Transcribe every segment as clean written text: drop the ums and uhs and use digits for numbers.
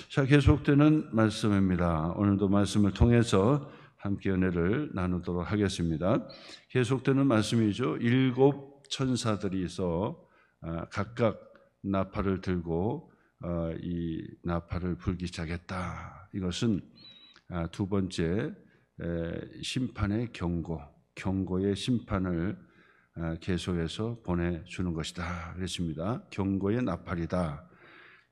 자, 계속되는 말씀입니다. 오늘도 말씀을 통해서 함께 은혜를 나누도록 하겠습니다. 계속되는 말씀이죠. 7 천사들이서 각각 나팔을 들고 이 나팔을 불기 시작했다. 이것은 두 번째 심판의 경고의 심판을 계속해서 보내주는 것이다 그랬습니다. 경고의 나팔이다.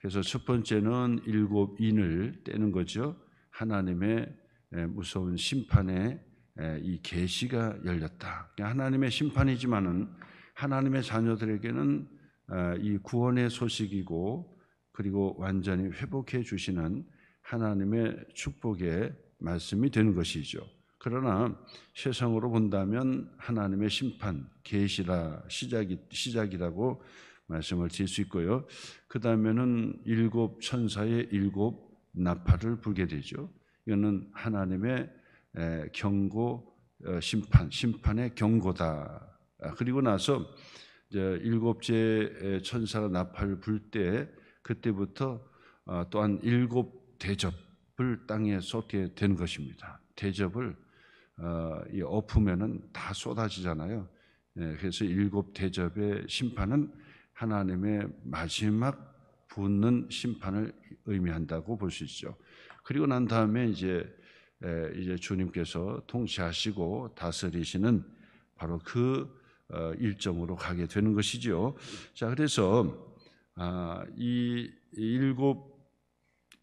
그래서 첫 번째는 7 인을 떼는 거죠. 하나님의 무서운 심판의 이 계시가 열렸다. 하나님의 심판이지만은 하나님의 자녀들에게는 이 구원의 소식이고, 그리고 완전히 회복해 주시는 하나님의 축복의 말씀이 되는 것이죠. 그러나 세상으로 본다면 하나님의 심판, 계시라 시작이라고 말씀을 드릴 수 있고요. 그 다음에는 7 천사의 7 나팔을 불게 되죠. 이거는 하나님의 경고, 심판의 경고다. 그리고 나서 이제 7째 천사가 나팔을 불 때 그때부터 또한 7 대접을 땅에 쏟게 되는 것입니다. 대접을 엎으면은 다 쏟아지잖아요. 그래서 7 대접의 심판은 하나님의 마지막 붙는 심판을 의미한다고 볼 수 있죠. 그리고 난 다음에 이제 주님께서 통치하시고 다스리시는 바로 그 일정으로 가게 되는 것이죠. 자, 그래서 이 7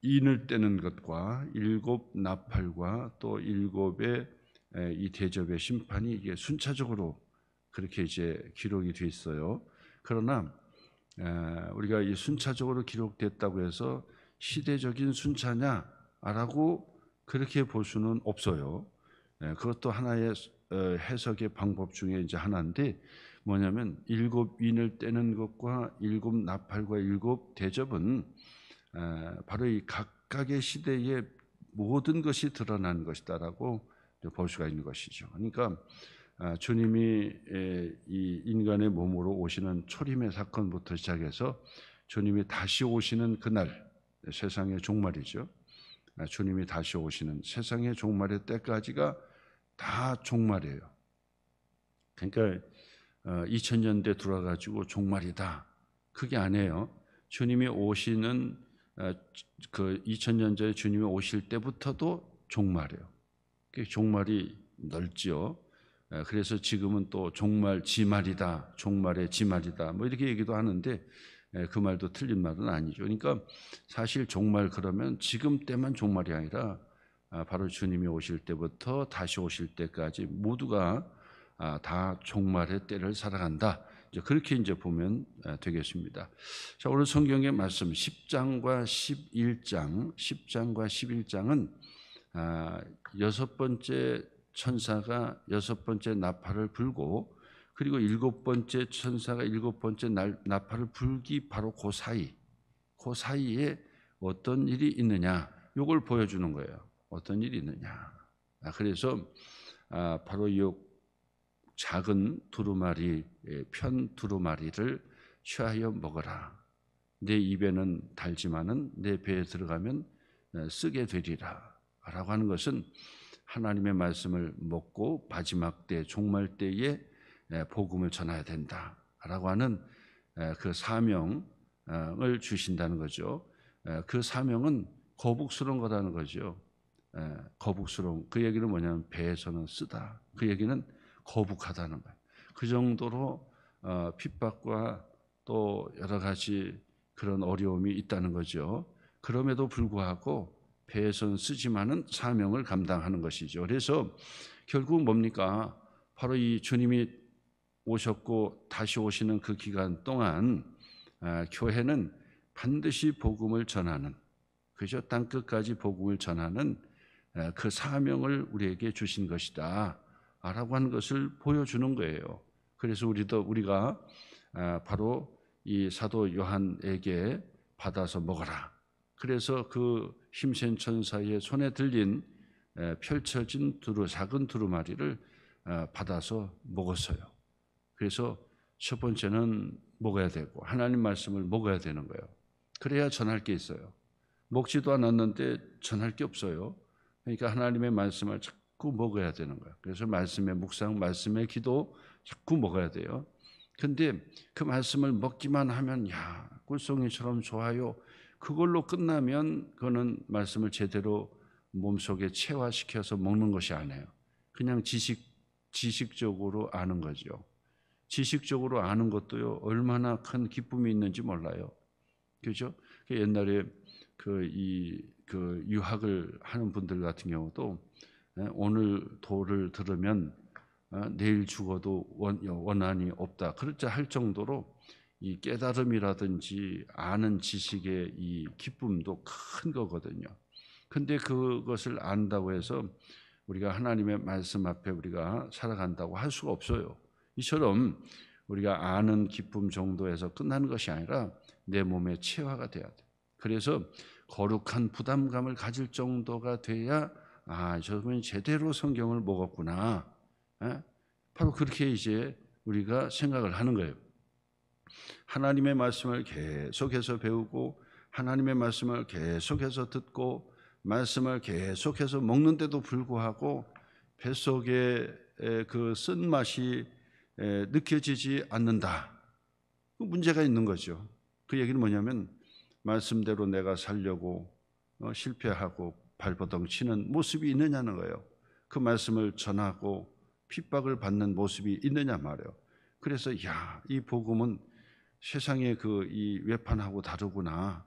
인을 떼는 것과 7 나팔과 또 7의 이 대접의 심판이 이게 순차적으로 그렇게 이제 기록이 돼 있어요. 그러나 우리가 이 순차적으로 기록됐다고 해서 시대적인 순차냐라고 그렇게 볼 수는 없어요. 그것도 하나의 해석의 방법 중에 이제 하나인데, 뭐냐면 7 인을 떼는 것과 7 나팔과 7 대접은 바로 이 각각의 시대에 모든 것이 드러난 것이다라고 볼 수가 있는 것이죠. 그러니까 주님이 이 인간의 몸으로 오시는 초림의 사건부터 시작해서 주님이 다시 오시는 그날, 세상의 종말이죠. 주님이 다시 오시는 세상의 종말의 때까지가 다 종말이에요. 그러니까 2000년대 들어와가지고 종말이다, 그게 아니에요. 주님이 오시는 그 2000년 전에 주님이 오실 때부터도 종말이에요. 그 종말이 넓지요. 그래서 지금은 또 종말 지말이다, 종말의 지말이다, 뭐 이렇게 얘기도 하는데 그 말도 틀린 말은 아니죠. 그러니까 사실 종말 그러면 지금 때만 종말이 아니라 바로 주님이 오실 때부터 다시 오실 때까지 모두가 다 종말의 때를 살아간다. 이제 그렇게 이제 보면 되겠습니다. 자, 오늘 성경의 말씀 10장과 11장은 여섯 번째 천사가 여섯 번째 나팔을 불고, 그리고 7번째 천사가 7번째 나팔을 불기 바로 그 사이에 어떤 일이 있느냐, 이걸 보여주는 거예요. 어떤 일이 있느냐. 그래서 바로 이 작은 두루마리, 편 두루마리를 취하여 먹어라. 내 입에는 달지만은 내 배에 들어가면 쓰게 되리라 라고 하는 것은 하나님의 말씀을 먹고 마지막 때, 종말 때에 복음을 전해야 된다라고 하는 그 사명을 주신다는 거죠. 그 사명은 거북스러운 거라는 거죠. 거북스러운, 그 얘기는 뭐냐면 배에서는 쓰다, 그 얘기는 거북하다는 거예요. 그 정도로 핍박과 또 여러 가지 그런 어려움이 있다는 거죠. 그럼에도 불구하고 배에서는 쓰지만은 사명을 감당하는 것이죠. 그래서 결국 뭡니까? 바로 이 주님이 오셨고 다시 오시는 그 기간 동안 교회는 반드시 복음을 전하는, 그죠? 땅끝까지 복음을 전하는 그 사명을 우리에게 주신 것이다 라고 하는 것을 보여주는 거예요. 그래서 우리가 바로 이 사도 요한에게 받아서 먹어라. 그래서 그 힘센 천사의 손에 들린 펼쳐진 작은 두루마리를 받아서 먹었어요. 그래서 첫 번째는 먹어야 되고 하나님 말씀을 먹어야 되는 거예요. 그래야 전할 게 있어요. 먹지도 않았는데 전할 게 없어요. 그러니까 하나님의 말씀을 자꾸 먹어야 되는 거예요. 그래서 말씀의 묵상, 말씀의 기도 자꾸 먹어야 돼요. 근데 그 말씀을 먹기만 하면 야, 꿀송이처럼 좋아요. 그걸로 끝나면 그거는 말씀을 제대로 몸속에 체화시켜서 먹는 것이 아니에요. 그냥 지식적으로 아는 거죠. 지식적으로 아는 것도요, 얼마나 큰 기쁨이 있는지 몰라요. 그죠? 옛날에 그 유학을 하는 분들 같은 경우도 오늘 도를 들으면 내일 죽어도 원한이 없다. 그렇자 할 정도로 이 깨달음이라든지 아는 지식의 이 기쁨도 큰 거거든요. 근데 그것을 안다고 해서 우리가 하나님의 말씀 앞에 우리가 살아간다고 할 수가 없어요. 이처럼 우리가 아는 기쁨 정도에서 끝나는 것이 아니라 내 몸에 체화가 돼야 돼. 그래서 거룩한 부담감을 가질 정도가 돼야 저분이 제대로 성경을 먹었구나. 바로 그렇게 이제 우리가 생각을 하는 거예요. 하나님의 말씀을 계속해서 배우고 하나님의 말씀을 계속해서 듣고 말씀을 계속해서 먹는데도 불구하고 뱃속에 그 쓴맛이 느껴지지 않는다. 그 문제가 있는 거죠. 그 얘기는 뭐냐면 말씀대로 내가 살려고 실패하고 발버둥 치는 모습이 있느냐는 거예요. 그 말씀을 전하고 핍박을 받는 모습이 있느냐 말이에요. 그래서 이 복음은 세상의 이 외판하고 다르구나.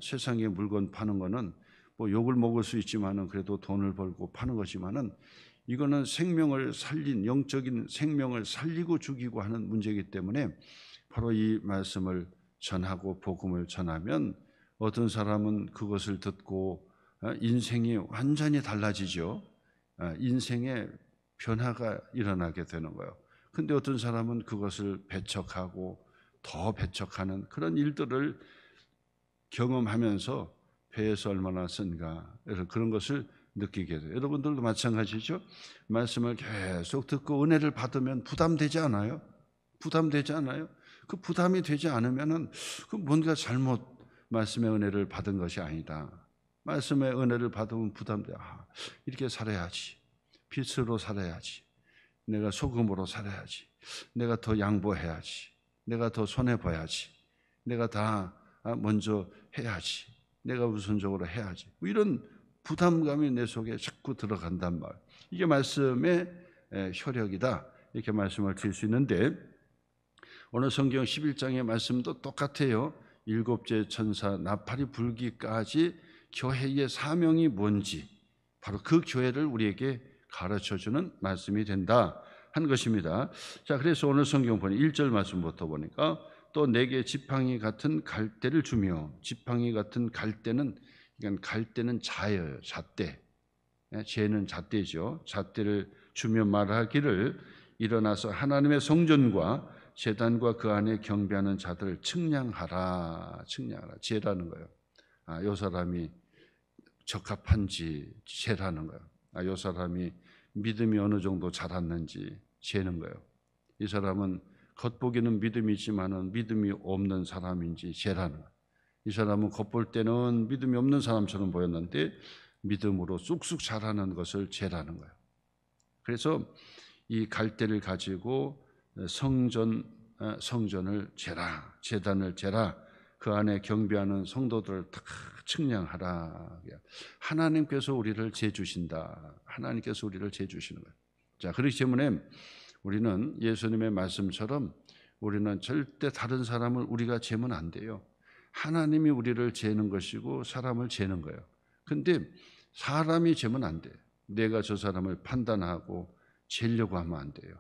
세상에 물건 파는 거는 뭐 욕을 먹을 수 있지만은 그래도 돈을 벌고 파는 것이지만은 이거는 생명을 살린 영적인 생명을 살리고 죽이고 하는 문제이기 때문에 바로 이 말씀을 전하고 복음을 전하면 어떤 사람은 그것을 듣고 인생이 완전히 달라지죠. 인생의 변화가 일어나게 되는 거예요. 근데 어떤 사람은 그것을 배척하고 더 배척하는 그런 일들을 경험하면서 배에서 얼마나 쓴가 그런 것을 느끼게 돼요. 여러분들도 마찬가지죠. 말씀을 계속 듣고 은혜를 받으면 부담되지 않아요? 부담되지 않아요? 그 부담이 되지 않으면은 그 뭔가 잘못 말씀의 은혜를 받은 것이 아니다. 말씀의 은혜를 받으면 부담돼. 이렇게 살아야지. 빛으로 살아야지. 내가 소금으로 살아야지. 내가 더 양보해야지. 내가 더 손해봐야지. 내가 다 먼저 해야지. 내가 우선적으로 해야지. 이런 부담감이 내 속에 자꾸 들어간단 말. 이게 말씀의 효력이다. 이렇게 말씀을 드릴 수 있는데 오늘 성경 11장의 말씀도 똑같아요. 일곱째 천사 나팔이 불기까지 교회의 사명이 뭔지 바로 그 교회를 우리에게 가르쳐주는 말씀이 된다 한 것입니다. 자, 그래서 오늘 성경 보니 1절 말씀부터 보니까 또 내게 지팡이 같은 갈대를 주며 지팡이 같은 갈대는 그러니까 갈대는 자예요. 잣대. 죄는 잣대죠. 잣대를 주며 말하기를 일어나서 하나님의 성전과 제단과 그 안에 경배하는 자들을 측량하라. 측량하라. 죄라는 거예요. 이 사람이 적합한지 죄라는 거예요. 이 사람이 믿음이 어느 정도 자랐는지 재는 거예요. 이 사람은 겉보기는 믿음이 있지만은 믿음이 없는 사람인지 재라는 거예요. 이 사람은 겉볼 때는 믿음이 없는 사람처럼 보였는데 믿음으로 쑥쑥 자라는 것을 재라는 거예요. 그래서 이 갈대를 가지고 성전을 재라, 제단을 재라, 그 안에 경배하는 성도들을 다 측량하라. 하나님께서 우리를 재주신다. 하나님께서 우리를 재주시는 거예요. 자, 그렇기 때문에 우리는 예수님의 말씀처럼 우리는 절대 다른 사람을 우리가 재면 안 돼요. 하나님이 우리를 재는 것이고 사람을 재는 거예요. 근데 사람이 재면 안 돼요. 내가 저 사람을 판단하고 재려고 하면 안 돼요.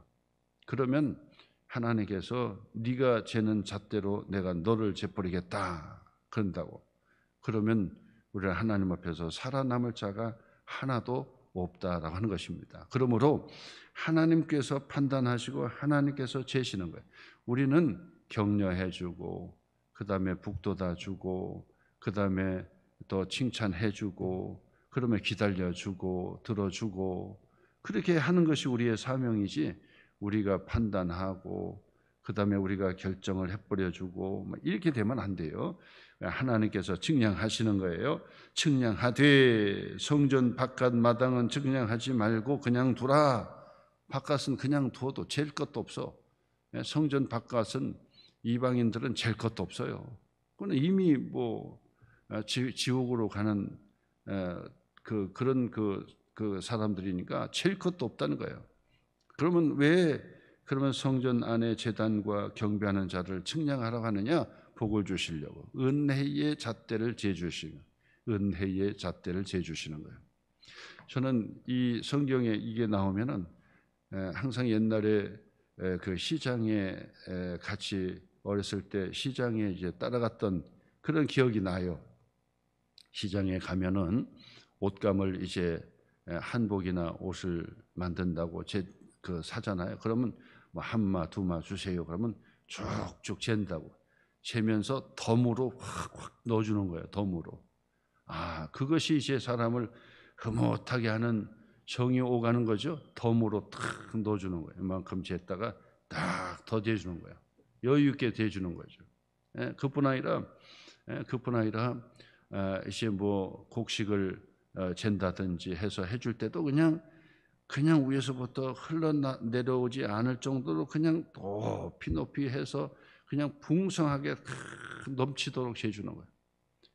그러면 하나님께서 네가 재는 잣대로 내가 너를 재버리겠다 그런다고. 그러면 우리는 하나님 앞에서 살아남을 자가 하나도 없다라고 하는 것입니다. 그러므로 하나님께서 판단하시고 하나님께서 재시는 거예요. 우리는 격려해주고 그 다음에 북돋아주고 그 다음에 또 칭찬해주고 그러면 기다려주고 들어주고 그렇게 하는 것이 우리의 사명이지 우리가 판단하고 그 다음에 우리가 결정을 해버려주고 이렇게 되면 안 돼요. 하나님께서 측량하시는 거예요. 측량하되 성전 바깥 마당은 측량하지 말고 그냥 두라. 바깥은 그냥 두어도 잴 것도 없어. 성전 바깥은 이방인들은 잴 것도 없어요. 그건 이미 지옥으로 가는 그런 사람들이니까 잴 것도 없다는 거예요. 그러면 성전 안에 제단과 경배하는 자를 측량하라고 하느냐? 복을 주시려고 은혜의 잣대를 재주시는 거예요. 저는 이 성경에 이게 나오면은 항상 옛날에 그 시장에 같이 어렸을 때 시장에 이제 따라갔던 그런 기억이 나요. 시장에 가면은 옷감을 이제 한복이나 옷을 만든다고 사잖아요. 그러면 한마 두마 주세요. 그러면 쭉쭉 잰다고. 재면서 덤으로 확 넣어주는 거예요. 덤으로. 그것이 이제 사람을 흐뭇하게 하는 정이 오가는 거죠. 덤으로 탁 넣어주는 거예요. 이만큼 쟀다가 딱 더 재주는 거예요. 여유 있게 재주는 거죠. 그뿐 아니라 이제 곡식을 잰다든지 해서 해줄 때도 그냥 위에서부터 흘러내려오지 않을 정도로 그냥 높이 해서 그냥 풍성하게 넘치도록 재주는 거예요.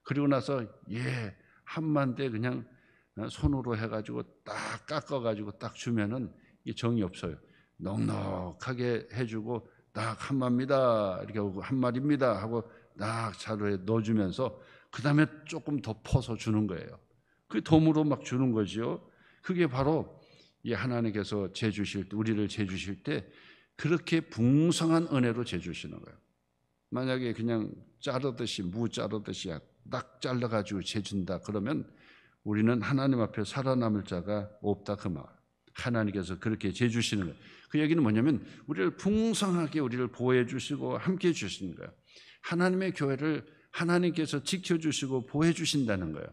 그리고 나서 한만대 그냥 손으로 해가지고 딱 깎아가지고 딱 주면은 정이 없어요. 넉넉하게 해주고 딱 한마입니다 이렇게 하고 한마리입니다 하고 딱 자루에 넣어주면서 그 다음에 조금 더 퍼서 주는 거예요. 그 덤으로 막 주는 거죠. 그게 바로 이 하나님께서 우리를 재주실 때 그렇게 풍성한 은혜로 재주시는 거예요. 만약에 그냥 무 자르듯이 딱 잘라가지고 재준다 그러면 우리는 하나님 앞에 살아남을 자가 없다 그 말. 하나님께서 그렇게 재주시는 거예요. 그 얘기는 뭐냐면 우리를 풍성하게 우리를 보호해 주시고 함께 해 주시는 거예요. 하나님의 교회를 하나님께서 지켜주시고 보호해 주신다는 거예요.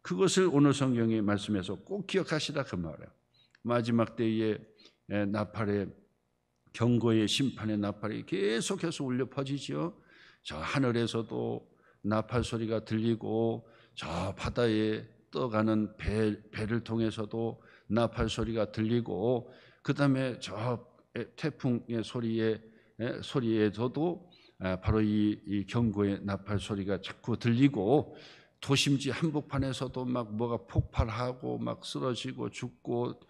그것을 오늘 성경의 말씀에서 꼭 기억하시라 그 말이에요. 마지막 때에 나팔의 경고의 심판의 나팔이 계속해서 울려 퍼지죠. 저 하늘에서도 나팔 소리가 들리고 저 바다에 떠가는 배를 통해서도 나팔 소리가 들리고 그 다음에 저 태풍의 소리에서도 바로 이 경고의 나팔 소리가 자꾸 들리고 도심지 한복판에서도 막 뭐가 폭발하고 막 쓰러지고 죽고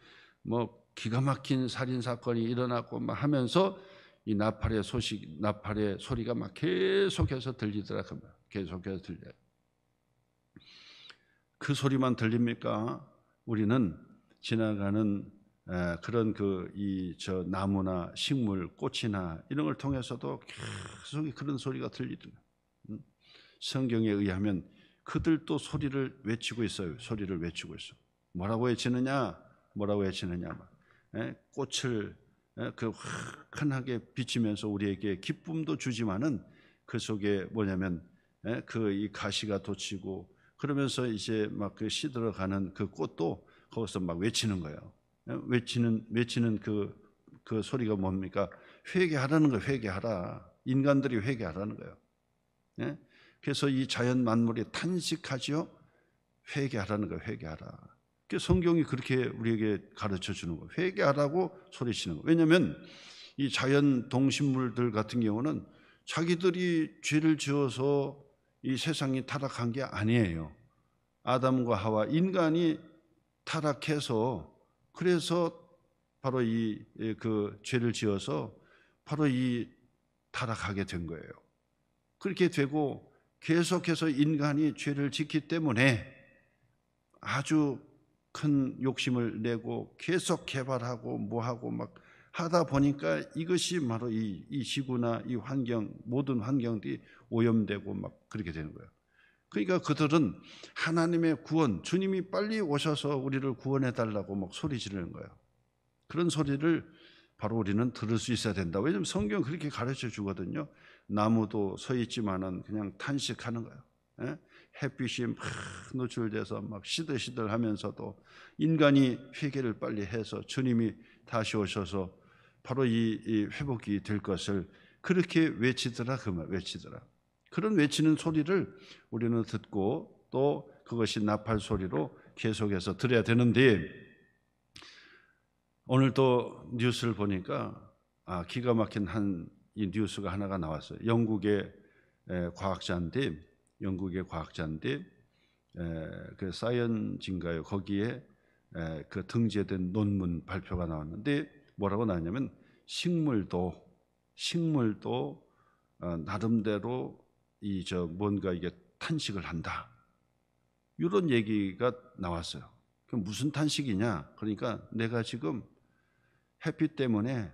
기가 막힌 살인 사건이 일어나고 막 하면서 이 나팔의 소리가 막 계속해서 들리더라고요. 계속해서 들려요. 그 소리만 들립니까? 우리는 지나가는 그런 저 나무나 식물, 꽃이나 이런 걸 통해서도 계속 그런 소리가 들리더라고요. 성경에 의하면 그들도 소리를 외치고 있어요. 소리를 외치고 있어. 뭐라고 외치느냐? 꽃을 환하게 비치면서 우리에게 기쁨도 주지만은 그 속에 뭐냐면 이 가시가 돋치고 그러면서 이제 막 시들어가는 그 꽃도 거기서 막 외치는 거예요. 외치는 그 소리가 뭡니까? 회개하라는 거예요. 회개하라. 인간들이 회개하라는 거예요. 그래서 이 자연 만물이 탄식하지요. 회개하라는 거예요. 회개하라. 성경이 그렇게 우리에게 가르쳐 주는 거예요. 회개하라고 소리치는 거예요. 왜냐하면 이 자연 동식물들 같은 경우는 자기들이 죄를 지어서 이 세상이 타락한 게 아니에요. 아담과 하와 인간이 타락해서 그래서 바로 그 죄를 지어서 바로 이 타락하게 된 거예요. 그렇게 되고 계속해서 인간이 죄를 짓기 때문에 아주 큰 욕심을 내고 계속 개발하고 뭐하고 막 하다 보니까 이것이 바로 이 지구나 이 환경, 모든 환경들이 오염되고 막 그렇게 되는 거예요. 그러니까 그들은 하나님의 구원, 주님이 빨리 오셔서 우리를 구원해 달라고 막 소리 지르는 거예요. 그런 소리를 바로 우리는 들을 수 있어야 된다. 왜냐하면 성경 그렇게 가르쳐 주거든요. 나무도 서 있지만은 그냥 탄식하는 거예요. 햇빛이 막 노출돼서 막 시들시들 하면서도 인간이 회개를 빨리 해서 주님이 다시 오셔서 바로 이 회복이 될 것을 그렇게 외치더라 그 말 외치더라. 그런 외치는 소리를 우리는 듣고 또 그것이 나팔 소리로 계속해서 들어야 되는데 오늘 또 뉴스를 보니까 기가 막힌 이 뉴스가 하나가 나왔어요. 영국의 과학자인데 그 사이언즈인가요? 거기에 그 등재된 논문 발표가 나왔는데 뭐라고 나왔냐면 식물도 나름대로 뭔가 이게 탄식을 한다. 이런 얘기가 나왔어요. 그럼 무슨 탄식이냐? 그러니까 내가 지금 햇빛 때문에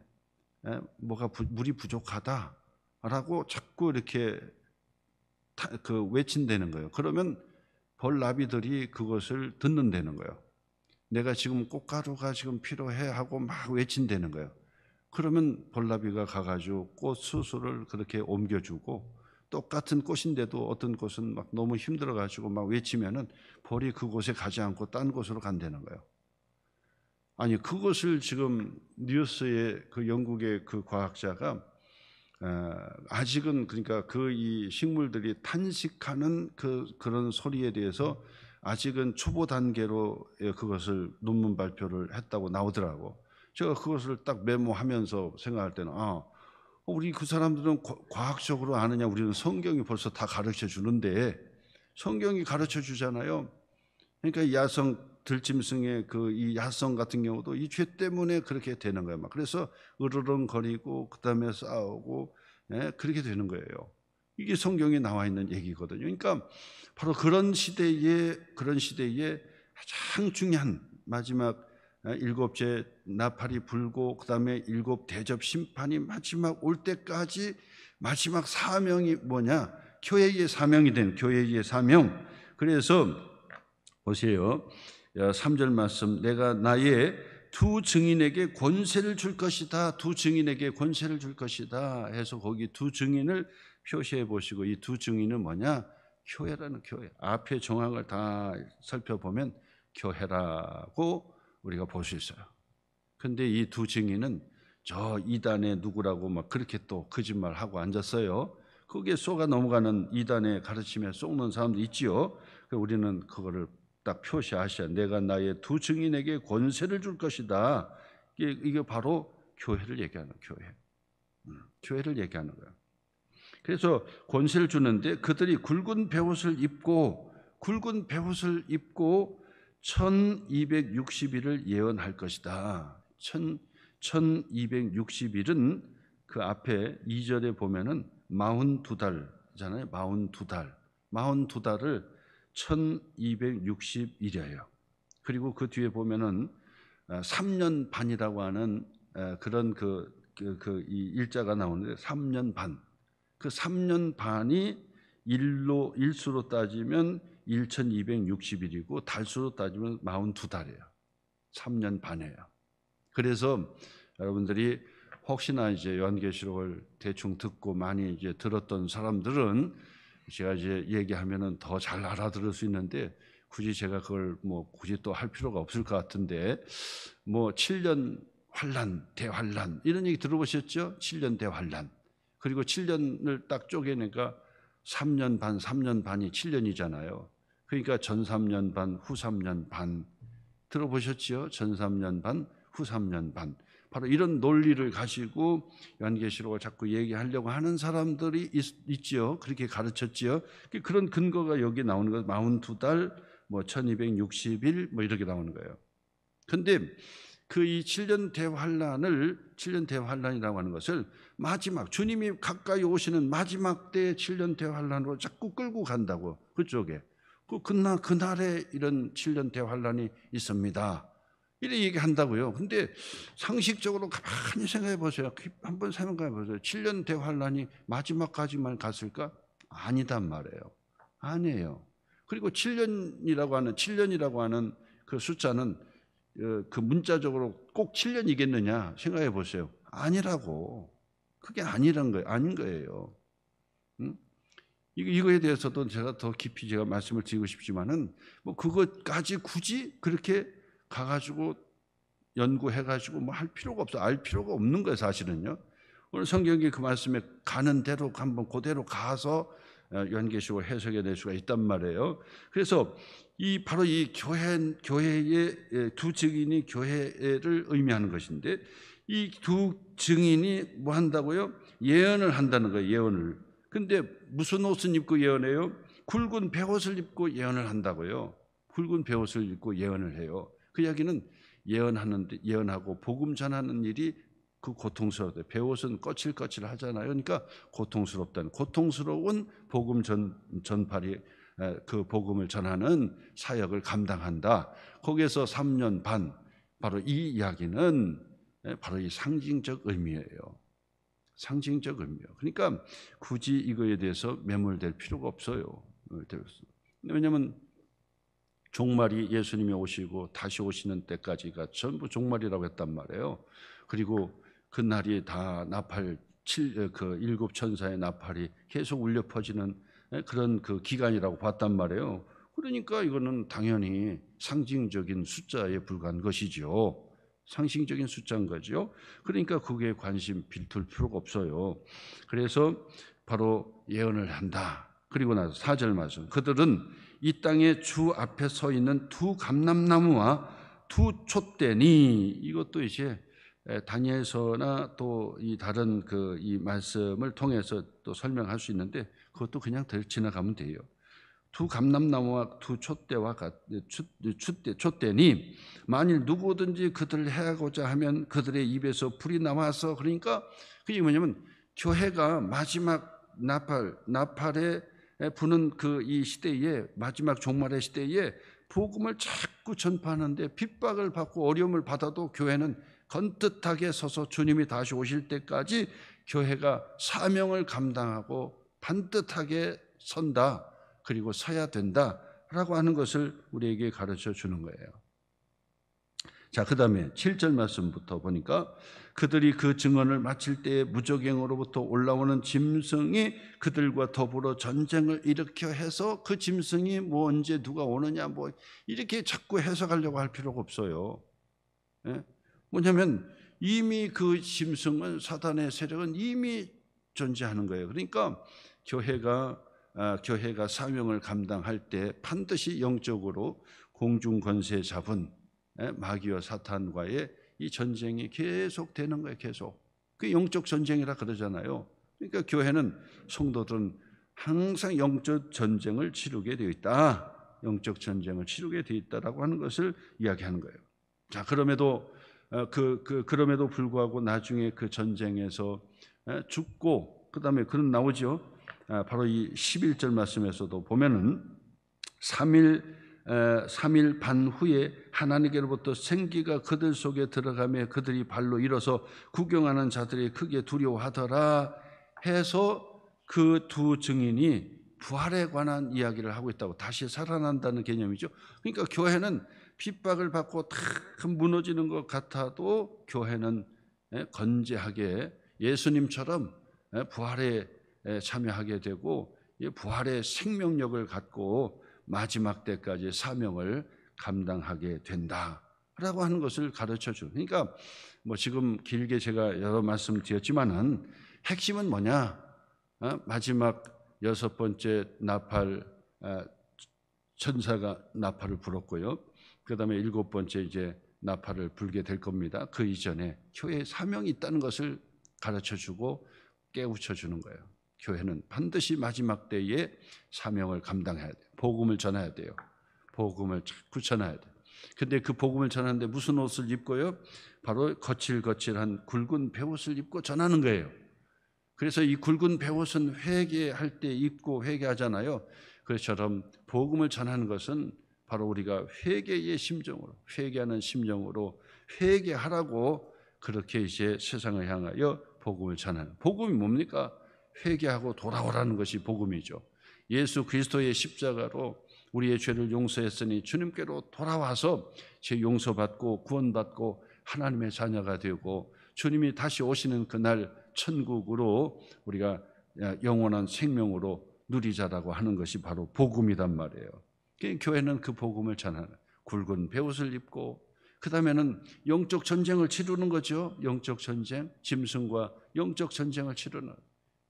물이 부족하다라고 자꾸 이렇게 외친다는 거예요. 그러면 벌나비들이 그것을 듣는다는 거예요. 내가 지금 꽃가루가 지금 필요해 하고 막 외친다는 거예요. 그러면 벌나비가 가가지고 꽃 수수를 그렇게 옮겨주고 똑같은 꽃인데도 어떤 꽃은 막 너무 힘들어가지고 막 외치면은 벌이 그곳에 가지 않고 딴 곳으로 간다는 거예요. 아니 그것을 지금 뉴스에 그 영국의 그 과학자가 아직은 그러니까 이 식물들이 탄식하는 그런 소리에 대해서 아직은 초보 단계로 그것을 논문 발표를 했다고 나오더라고. 제가 그것을 딱 메모하면서 생각할 때는 우리 그 사람들은 과학적으로 아느냐? 우리는 성경이 벌써 다 가르쳐 주는데 성경이 가르쳐 주잖아요. 그러니까 야성 들짐승의 이 야성 같은 경우도 이 죄 때문에 그렇게 되는 거예요. 막 그래서 으르렁거리고 그다음에 싸우고 그렇게 되는 거예요. 이게 성경에 나와 있는 얘기거든요. 그러니까 바로 그런 시대에 가장 중요한 마지막 일곱째 나팔이 불고 그다음에 일곱 대접 심판이 마지막 올 때까지 마지막 사명이 뭐냐? 교회의 사명이 된 교회의 사명. 그래서 보세요. 3절 말씀 내가 나의 두 증인에게 권세를 줄 것이다. 두 증인에게 권세를 줄 것이다 해서 거기 두 증인을 표시해 보시고 이 두 증인은 뭐냐? 교회라는 교회. 앞에 정황을 다 살펴보면 교회라고 우리가 볼 수 있어요. 근데 이 두 증인은 저 이단의 누구라고 막 그렇게 또 거짓말하고 앉았어요. 거기에 쏘가 넘어가는 이단의 가르침에 쏘는 사람도 있지요. 우리는 그거를 딱 표시하셔야 내가 나의 두 증인에게 권세를 줄 것이다. 이게 바로 교회를 얘기하는 교회를 얘기하는 거예요. 그래서 권세를 주는데 그들이 굵은 베옷을 입고 1260일을 예언할 것이다. 1260일은 그 앞에 2절에 보면은 42달이잖아요. 42달을 1260일이에요. 그리고 그 뒤에 보면은 3년 반이라고 하는 그런 이 일자가 나오는데 3년 반. 그 3년 반이 일수로 따지면 1260일이고 달수로 따지면 42달이에요. 3년 반이에요. 그래서 여러분들이 혹시나 이제 요한계시록을 대충 듣고 많이 이제 들었던 사람들은 제가 이제 얘기하면은 더 잘 알아들을 수 있는데 굳이 제가 그걸 굳이 또 할 필요가 없을 것 같은데 7년 환란, 대환란 이런 얘기 들어보셨죠? 7년 대환란. 그리고 7년을 딱 쪼개니까 3년 반이 7년이잖아요. 그러니까 전 3년 반, 후 3년 반 들어보셨죠? 전 3년 반, 후 3년 반. 바로 이런 논리를 가지고 요한계시록을 자꾸 얘기하려고 하는 사람들이 있죠. 그렇게 가르쳤죠. 그런 근거가 여기 나오는 거예요. 42달, 1260일 이렇게 나오는 거예요. 근데 이 7년 대환란이라고 하는 것을 마지막 주님이 가까이 오시는 마지막 때의 7년 대환란으로 자꾸 끌고 간다고 그쪽에 그날에 이런 7년 대환란이 있습니다. 이렇게 얘기한다고요. 근데 상식적으로 가만히 생각해 보세요. 한번 생각해 보세요. 7년 대환란이 마지막까지만 갔을까? 아니단 말이에요. 아니에요. 그리고 7년이라고 하는 그 숫자는 그 문자적으로 꼭 7년이겠느냐 생각해 보세요. 아니라고. 그게 아니란 거예요. 아닌 거예요. 이거에 대해서도 제가 더 깊이 말씀을 드리고 싶지만은 그것까지 굳이 그렇게 가가지고 연구해가지고 할 필요가 없어. 알 필요가 없는 거예요, 사실은요. 오늘 성경이 그 말씀에 가는 대로 한번 그대로 가서 요한계시록 해석해 낼 수가 있단 말이에요. 그래서 바로 이 교회의 두 증인이 교회를 의미하는 것인데, 이 두 증인이 뭐 한다고요? 예언을 한다는 거예요. 예언을. 근데 무슨 옷을 입고 예언해요? 굵은 베옷을 입고 예언을 한다고요. 굵은 베옷을 입고 예언을 해요. 그 이야기는 예언하고 복음 전하는 일이 그 고통스러워요. 베옷은 거칠거칠 하잖아요. 그러니까 고통스럽다는, 고통스러운 복음 전파리, 그 복음을 전하는 사역을 감당한다. 거기에서 3년 반, 바로 이 이야기는 바로 이 상징적 의미예요. 상징적 의미예요. 그러니까 굳이 이거에 대해서 매몰될 필요가 없어요. 왜냐하면 종말이 예수님이 오시고 다시 오시는 때까지가 전부 종말이라고 했단 말이에요. 그리고 그 날이 다 그 일곱 천사의 나팔이 계속 울려 퍼지는 그런 그 기간이라고 봤단 말이에요. 그러니까 이거는 당연히 상징적인 숫자에 불과한 것이죠. 상징적인 숫자인 거죠. 그러니까 그게 관심 빌둘 필요가 없어요. 그래서 바로 예언을 한다. 그리고 나서 4절 말씀, 그들은 이 땅에 주 앞에 서 있는 두 감람나무와 두 촛대니, 이것도 이제 다니엘서나 또 이 다른 이 말씀을 통해서 또 설명할 수 있는데, 그것도 그냥 지나가면 돼요. 두 감람나무와 두 촛대니 만일 누구든지 그들을 해하고자 하면 그들의 입에서 불이 나와서, 그러니까 그게 뭐냐면 교회가 마지막 나팔에 부는 이 시대에, 마지막 종말의 시대에 복음을 자꾸 전파하는데 핍박을 받고 어려움을 받아도 교회는 건뜻하게 서서 주님이 다시 오실 때까지 교회가 사명을 감당하고 반듯하게 선다, 그리고 서야 된다라고 하는 것을 우리에게 가르쳐 주는 거예요. 자, 그 다음에 7절 말씀부터 보니까 그들이 그 증언을 마칠 때에 무저갱으로부터 올라오는 짐승이 그들과 더불어 전쟁을 일으켜 해서, 그 짐승이 뭐 언제 누가 오느냐 뭐 이렇게 자꾸 해석하려고 할 필요가 없어요. 뭐냐면 이미 그 짐승은, 사단의 세력은 이미 존재하는 거예요. 그러니까 교회가 사명을 감당할 때 반드시 영적으로 공중 권세 잡은 마귀와 사탄과의 이 전쟁이 계속 되는 거예요. 계속. 그 영적 전쟁이라 그러잖아요. 그러니까 교회는, 성도들은 항상 영적 전쟁을 치르게 되어 있다. 영적 전쟁을 치르게 되어 있다라고 하는 것을 이야기하는 거예요. 자, 그럼에도 불구하고 나중에 그 전쟁에서 죽고, 그 다음에 그런 나오죠. 바로 이 11절 말씀에서도 보면은 3일 반 후에 하나님께로부터 생기가 그들 속에 들어가며 그들이 발로 일어서 구경하는 자들이 크게 두려워하더라 해서, 그 두 증인이 부활에 관한 이야기를 하고 있다고, 다시 살아난다는 개념이죠. 그러니까 교회는 핍박을 받고 다 무너지는 것 같아도 교회는 건재하게 예수님처럼 부활에 참여하게 되고, 부활의 생명력을 갖고 마지막 때까지 사명을 감당하게 된다라고 하는 것을 가르쳐 줘. 그러니까 뭐 지금 길게 제가 여러 말씀 드렸지만은 핵심은 뭐냐? 마지막 6번째 나팔, 천사가 나팔을 불었고요. 그다음에 7번째 이제 나팔을 불게 될 겁니다. 그 이전에 교회의 사명이 있다는 것을 가르쳐 주고 깨우쳐 주는 거예요. 교회는 반드시 마지막 때에 사명을 감당해야 돼요. 복음을 전해야 돼요. 복음을 자꾸 전해야 돼요. 근데 그 복음을 전하는데 무슨 옷을 입고요? 바로 거칠거칠한 굵은 베옷을 입고 전하는 거예요. 그래서 이 굵은 베옷은 회개할 때 입고 회개하잖아요. 그것처럼 복음을 전하는 것은 바로 우리가 회개의 심정으로, 회개하는 심정으로 회개하라고, 그렇게 이제 세상을 향하여 복음을 전하는. 복음이 뭡니까? 회개하고 돌아오라는 것이 복음이죠. 예수 그리스도의 십자가로 우리의 죄를 용서했으니 주님께로 돌아와서 죄 용서받고 구원받고 하나님의 자녀가 되고, 주님이 다시 오시는 그날 천국으로 우리가 영원한 생명으로 누리자라고 하는 것이 바로 복음이란 말이에요. 교회는 그 복음을 전하는, 굵은 베옷을 입고 그 다음에는 영적 전쟁을 치르는 거죠. 영적 전쟁, 짐승과 영적 전쟁을 치르는.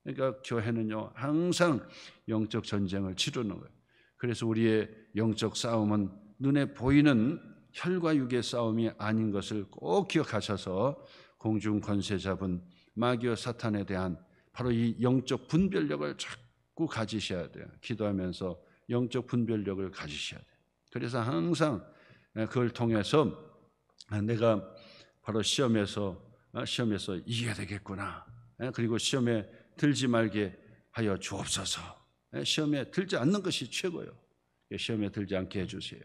그러니까 교회는요 항상 영적 전쟁을 치르는 거예요. 그래서 우리의 영적 싸움은 눈에 보이는 혈과 육의 싸움이 아닌 것을 꼭 기억하셔서 공중 권세 잡은 마귀와 사탄에 대한 바로 이 영적 분별력을 자꾸 가지셔야 돼요. 기도하면서 영적 분별력을 가지셔야 돼요. 그래서 항상 그걸 통해서 내가 바로 시험에서 이겨야 되겠구나. 그리고 시험에 들지 말게 하여 주옵소서. 시험에 들지 않는 것이 최고예요. 시험에 들지 않게 해주세요.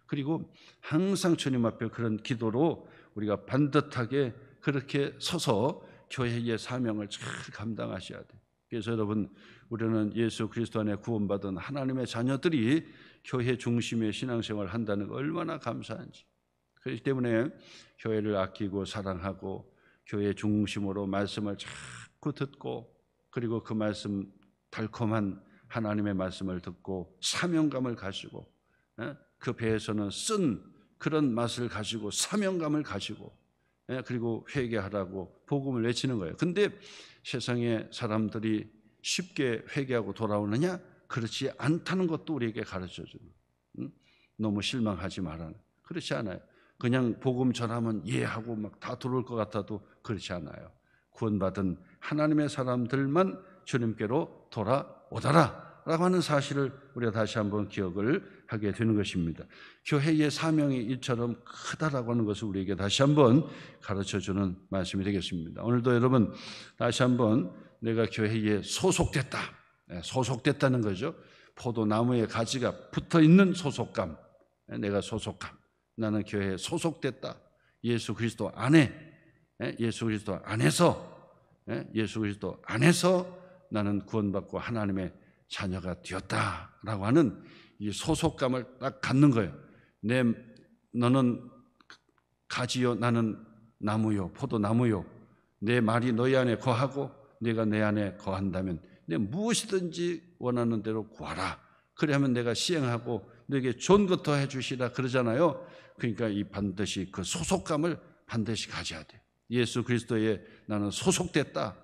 그리고 항상 주님 앞에 그런 기도로 우리가 반듯하게 그렇게 서서 교회의 사명을 잘 감당하셔야 돼요. 그래서 여러분, 우리는 예수 그리스도 안에 구원받은 하나님의 자녀들이 교회 중심의 신앙생활을 한다는 거 얼마나 감사한지. 그렇기 때문에 교회를 아끼고 사랑하고 교회 중심으로 말씀을 자꾸 듣고 그리고 그 말씀 달콤한 하나님의 말씀을 듣고 사명감을 가지고 그 배에서는 쓴 그런 맛을 가지고 사명감을 가지고 그리고 회개하라고 복음을 외치는 거예요. 근데 세상의 사람들이 쉽게 회개하고 돌아오느냐? 그렇지 않다는 것도 우리에게 가르쳐주는. 너무 실망하지 말아라. 그렇지 않아요. 그냥 복음 전하면 이해하고 막 다 들어올 것 같아도 그렇지 않아요. 구원받은 하나님의 사람들만 주님께로 돌아오더라 라고 하는 사실을 우리가 다시 한번 기억을 하게 되는 것입니다. 교회의 사명이 이처럼 크다라고 하는 것을 우리에게 다시 한번 가르쳐주는 말씀이 되겠습니다. 오늘도 여러분 다시 한번 내가 교회에 소속됐다. 소속됐다는 거죠. 포도나무에 가지가 붙어있는 소속감. 내가 소속감. 나는 교회에 소속됐다. 예수 그리스도 안에, 예수 그리스도 안에서 나는 구원받고 하나님의 자녀가 되었다라고 하는 이 소속감을 딱 갖는 거예요. 너는 가지요, 나는 나무요, 포도나무요. 내 말이 너희 안에 거하고 네가 내 안에 거한다면 내 무엇이든지 원하는 대로 구하라. 그러면 내가 시행하고 너에게 좋은 것도 해주시라 그러잖아요. 그러니까 이 반드시 그 소속감을 반드시 가져야 돼요. 예수 그리스도에 나는 소속됐다.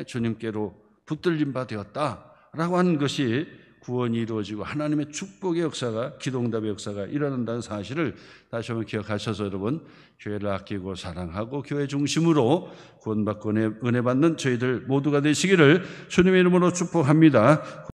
주님께로 붙들림 바 되었다라고 하는 것이 구원이 이루어지고 하나님의 축복의 역사가, 기도응답의 역사가 일어난다는 사실을 다시 한번 기억하셔서 여러분 교회를 아끼고 사랑하고 교회 중심으로 구원받고 은혜 받는 저희들 모두가 되시기를 주님의 이름으로 축복합니다.